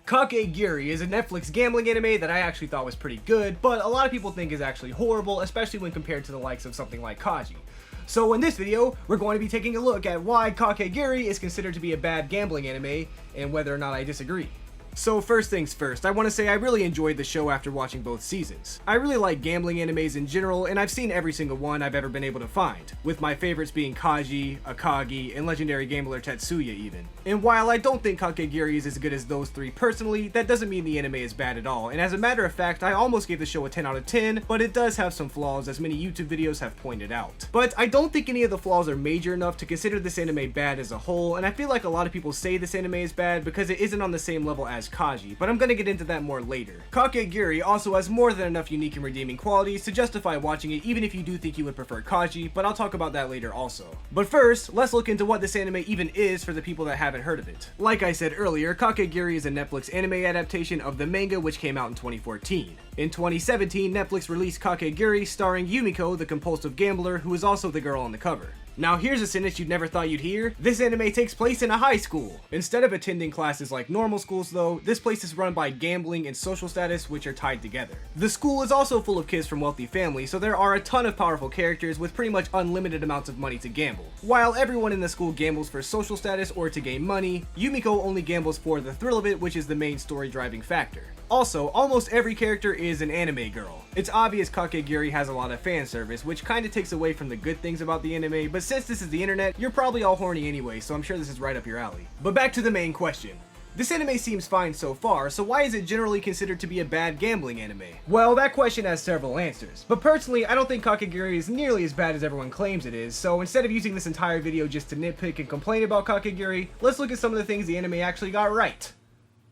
Kakegurui is a Netflix gambling anime that I actually thought was pretty good, but a lot of people think is actually horrible, especially when compared to the likes of something like kaiji. So in this video, we're going to be taking a look at why Kakegurui is considered to be a bad gambling anime, and whether or not I disagree. So first things first, I want to say I really enjoyed the show after watching both seasons. I really like gambling animes in general, and I've seen every single one I've ever been able to find, with my favorites being Kaiji, Akagi, and legendary gambler Tetsuya even. And while I don't think Kakegurui is as good as those three personally, that doesn't mean the anime is bad at all, and as a matter of fact, I almost gave the show a 10 out of 10, but it does have some flaws as many YouTube videos have pointed out. But I don't think any of the flaws are major enough to consider this anime bad as a whole, and I feel like a lot of people say this anime is bad because it isn't on the same level as Kaiji, but I'm gonna get into that more later. Kakegurui also has more than enough unique and redeeming qualities to justify watching it even if you do think you would prefer Kaiji, but I'll talk about that later also. But first, let's look into what this anime even is for the people that haven't heard of it. Like I said earlier, Kakegurui is a Netflix anime adaptation of the manga which came out in 2014. In 2017, Netflix released Kakegurui starring Yumiko, the compulsive gambler who is also the girl on the cover. Now here's a sentence you'd never thought you'd hear. This anime takes place in a high school. Instead of attending classes like normal schools though, this place is run by gambling and social status which are tied together. The school is also full of kids from wealthy families, so there are a ton of powerful characters with pretty much unlimited amounts of money to gamble. While everyone in the school gambles for social status or to gain money, Yumiko only gambles for the thrill of it, which is the main story driving factor. Also, almost every character is an anime girl. It's obvious Kakegurui has a lot of fan service, which kinda takes away from the good things about the anime, but since this is the internet, you're probably all horny anyway, so I'm sure this is right up your alley. But back to the main question. This anime seems fine so far, so why is it generally considered to be a bad gambling anime? Well, that question has several answers, but personally, I don't think Kakegurui is nearly as bad as everyone claims it is, so instead of using this entire video just to nitpick and complain about Kakegurui, let's look at some of the things the anime actually got right.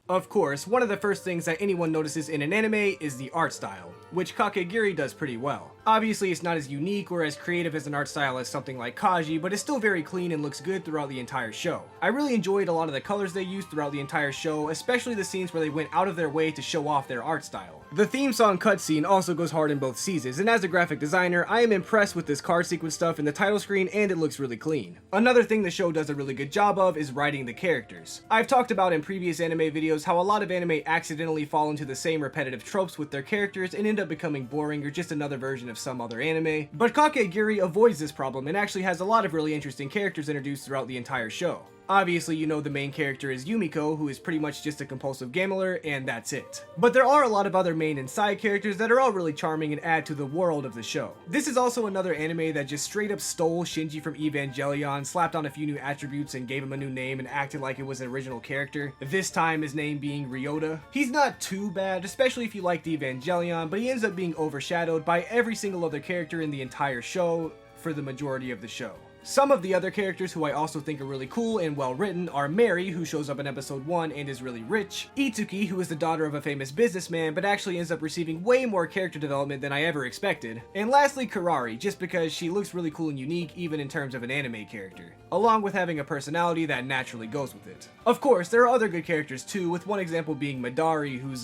Of course, one of the first things that anyone notices in an anime is the art style, which Kakegurui does pretty well. Obviously, it's not as unique or as creative as an art style as something like Kaiji, but it's still very clean and looks good throughout the entire show. I really enjoyed a lot of the colors they used throughout the entire show, especially the scenes where they went out of their way to show off their art style. The theme song cutscene also goes hard in both seasons, and as a graphic designer, I am impressed with this card sequence stuff in the title screen, and it looks really clean. Another thing the show does a really good job of is writing the characters. I've talked about in previous anime videos how a lot of anime accidentally fall into the same repetitive tropes with their characters and end up becoming boring or just another version of some other anime, but Kakegurui avoids this problem and actually has a lot of really interesting characters introduced throughout the entire show. Obviously, you know the main character is Yumiko, who is pretty much just a compulsive gambler, and that's it. But there are a lot of other main and side characters that are all really charming and add to the world of the show. This is also another anime that just straight up stole Shinji from Evangelion, slapped on a few new attributes and gave him a new name and acted like it was an original character, this time his name being Ryota. He's not too bad, especially if you liked Evangelion, but he ends up being overshadowed by every single other character in the entire show for the majority of the show. Some of the other characters who I also think are really cool and well written are Mary, who shows up in episode 1 and is really rich, Itsuki, who is the daughter of a famous businessman but actually ends up receiving way more character development than I ever expected, and lastly Karari, just because she looks really cool and unique even in terms of an anime character, along with having a personality that naturally goes with it. Of course, there are other good characters too, with one example being Midari, who's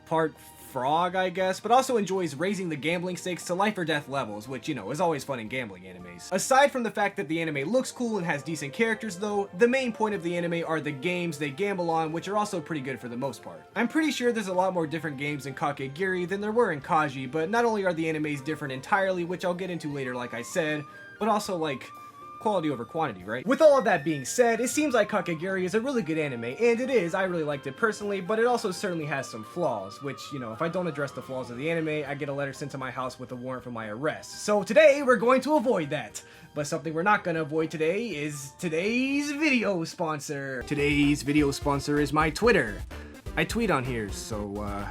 part frog, I guess, but also enjoys raising the gambling stakes to life or death levels, which, you know, is always fun in gambling animes. Aside from the fact that the anime looks cool and has decent characters though, the main point of the anime are the games they gamble on, which are also pretty good for the most part. I'm pretty sure there's a lot more different games in Kakegurui than there were in Kaiji, but not only are the animes different entirely, which I'll get into later like I said, but also like quality over quantity, right? With all of that being said, it seems like Kakegurui is a really good anime, and it is. I really liked it personally, but it also certainly has some flaws, which, you know, if I don't address the flaws of the anime, I get a letter sent to my house with a warrant for my arrest. So today, we're going to avoid that. But something we're not going to avoid today is today's video sponsor. Today's video sponsor is my Twitter. I tweet on here, so,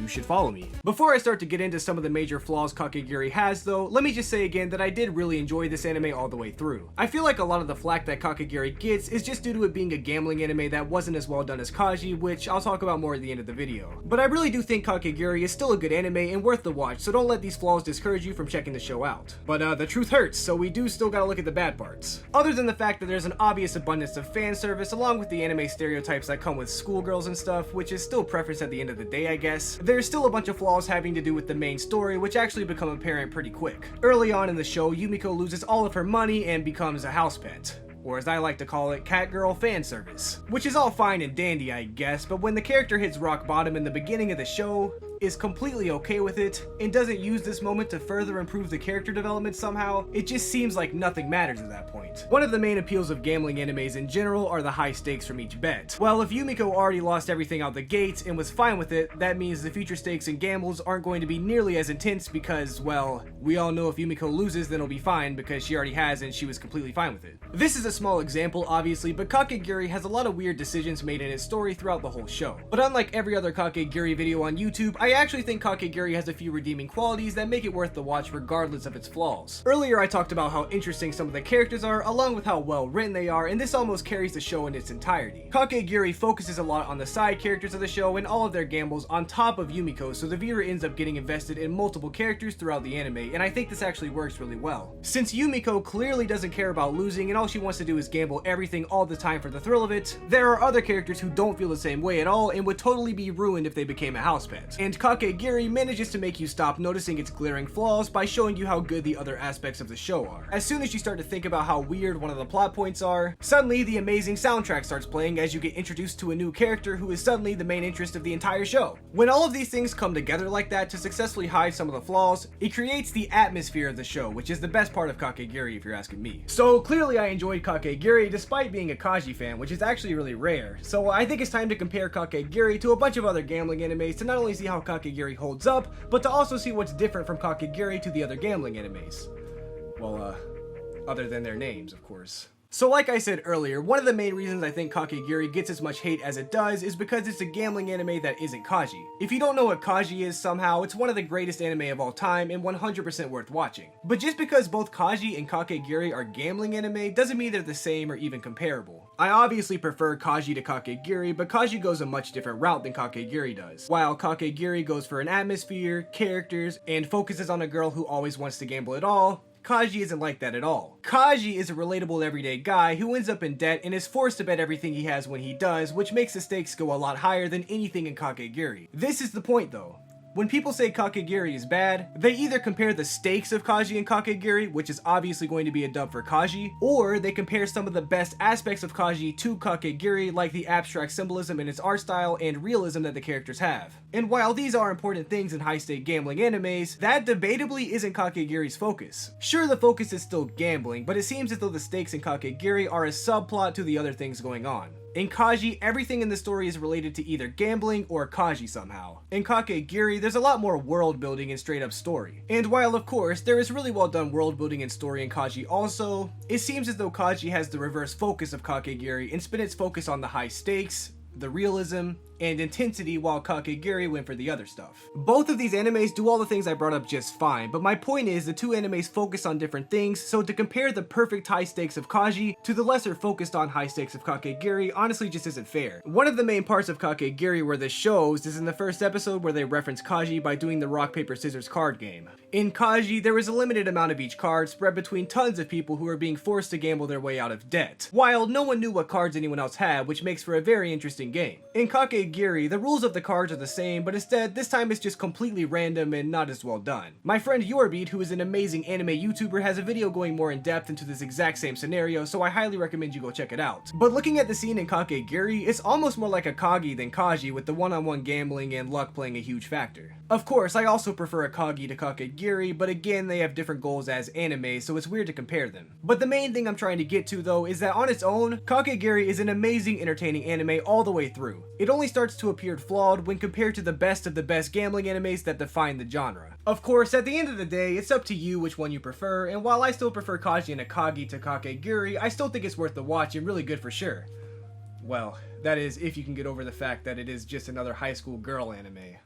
you should follow me. Before I start to get into some of the major flaws Kakegurui has though, let me just say again that I did really enjoy this anime all the way through. I feel like a lot of the flack that Kakegurui gets is just due to it being a gambling anime that wasn't as well done as Kaiji, which I'll talk about more at the end of the video. But I really do think Kakegurui is still a good anime and worth the watch, so don't let these flaws discourage you from checking the show out. But the truth hurts, so we do still gotta look at the bad parts. Other than the fact that there's an obvious abundance of fan service along with the anime stereotypes that come with schoolgirls and stuff, which is still preference at the end of the day, I guess, there's still a bunch of flaws having to do with the main story, which actually become apparent pretty quick. Early on in the show, Yumiko loses all of her money and becomes a house pet. or as I like to call it, catgirl fan service. Which is all fine and dandy, I guess, but when the character hits rock bottom in the beginning of the show, is completely okay with it, and doesn't use this moment to further improve the character development somehow, it just seems like nothing matters at that point. One of the main appeals of gambling animes in general are the high stakes from each bet. Well, if Yumiko already lost everything out the gate and was fine with it, that means the future stakes in gambles aren't going to be nearly as intense because, well, we all know if Yumiko loses then it'll be fine because she already has and she was completely fine with it. This is a small example, obviously, but Kakegurui has a lot of weird decisions made in its story throughout the whole show. But unlike every other Kakegurui video on YouTube, I actually think Kakegurui has a few redeeming qualities that make it worth the watch regardless of its flaws. Earlier I talked about how interesting some of the characters are, along with how well written they are, and this almost carries the show in its entirety. Kakegurui focuses a lot on the side characters of the show and all of their gambles on top of Yumiko, so the viewer ends up getting invested in multiple characters throughout the anime, and I think this actually works really well. Since Yumiko clearly doesn't care about losing and all she wants to do is gamble everything all the time for the thrill of it, there are other characters who don't feel the same way at all and would totally be ruined if they became a house pet. And Kakegurui manages to make you stop noticing its glaring flaws by showing you how good the other aspects of the show are. As soon as you start to think about how weird one of the plot points are, suddenly the amazing soundtrack starts playing as you get introduced to a new character who is suddenly the main interest of the entire show. When all of these things come together like that to successfully hide some of the flaws, it creates the atmosphere of the show, which is the best part of Kakegurui if you're asking me. So clearly I enjoyed Kakegurui despite being a kaiji fan, which is actually really rare. So I think it's time to compare Kakegurui to a bunch of other gambling animes to not only see how Kakegurui holds up, but to also see what's different from Kakegurui to the other gambling animes. Well, other than their names, of course. So like I said earlier, one of the main reasons I think Kakegurui gets as much hate as it does is because it's a gambling anime that isn't kaiji. If you don't know what kaiji is somehow, it's one of the greatest anime of all time and 100% worth watching. But just because both kaiji and Kakegurui are gambling anime doesn't mean they're the same or even comparable. I obviously prefer kaiji to Kakegurui, but kaiji goes a much different route than Kakegurui does. While Kakegurui goes for an atmosphere, characters, and focuses on a girl who always wants to gamble it all, kaiji isn't like that at all. Kaiji is a relatable everyday guy who ends up in debt and is forced to bet everything he has when he does, which makes the stakes go a lot higher than anything in Kakegurui. This is the point though. When people say Kakegurui is bad, they either compare the stakes of kaiji and Kakegurui, which is obviously going to be a dub for kaiji, or they compare some of the best aspects of kaiji to Kakegurui, like the abstract symbolism in its art style and realism that the characters have. And while these are important things in high-stake gambling animes, that debatably isn't Kakegurui's focus. Sure, the focus is still gambling, but it seems as though the stakes in Kakegurui are a subplot to the other things going on. In kaiji, everything in the story is related to either gambling or kaiji somehow. In Kakegurui, there's a lot more world building and straight up story. And while of course, there is really well done world building and story in kaiji also, it seems as though kaiji has the reverse focus of Kakegurui and spent its focus on the high stakes, the realism, and intensity, while Kakegurui went for the other stuff. Both of these animes do all the things I brought up just fine, but my point is the two animes focus on different things, so to compare the perfect high stakes of kaiji to the lesser focused on high stakes of Kakegurui honestly just isn't fair. One of the main parts of Kakegurui where this shows is in the first episode where they reference kaiji by doing the rock paper scissors card game. In kaiji, there is a limited amount of each card spread between tons of people who are being forced to gamble their way out of debt, while no one knew what cards anyone else had, which makes for a very interesting game. In Kakegurui, the rules of the cards are the same, but instead, this time it's just completely random and not as well done. My friend yourbeed, who is an amazing anime YouTuber, has a video going more in depth into this exact same scenario, so I highly recommend you go check it out. But looking at the scene in Kakegurui, it's almost more like akagi than kaiji, with the one-on-one gambling and luck playing a huge factor. Of course, I also prefer akagi to Kakegurui, but again, they have different goals as anime, so it's weird to compare them. But the main thing I'm trying to get to though is that on its own, Kakegurui is an amazing entertaining anime all the way through. It only starts to appear flawed when compared to the best of the best gambling animes that define the genre. Of course, at the end of the day, it's up to you which one you prefer, and while I still prefer kaiji and akagi to Kakegurui, I still think it's worth the watch and really good for sure. Well, that is if you can get over the fact that it is just another high school girl anime.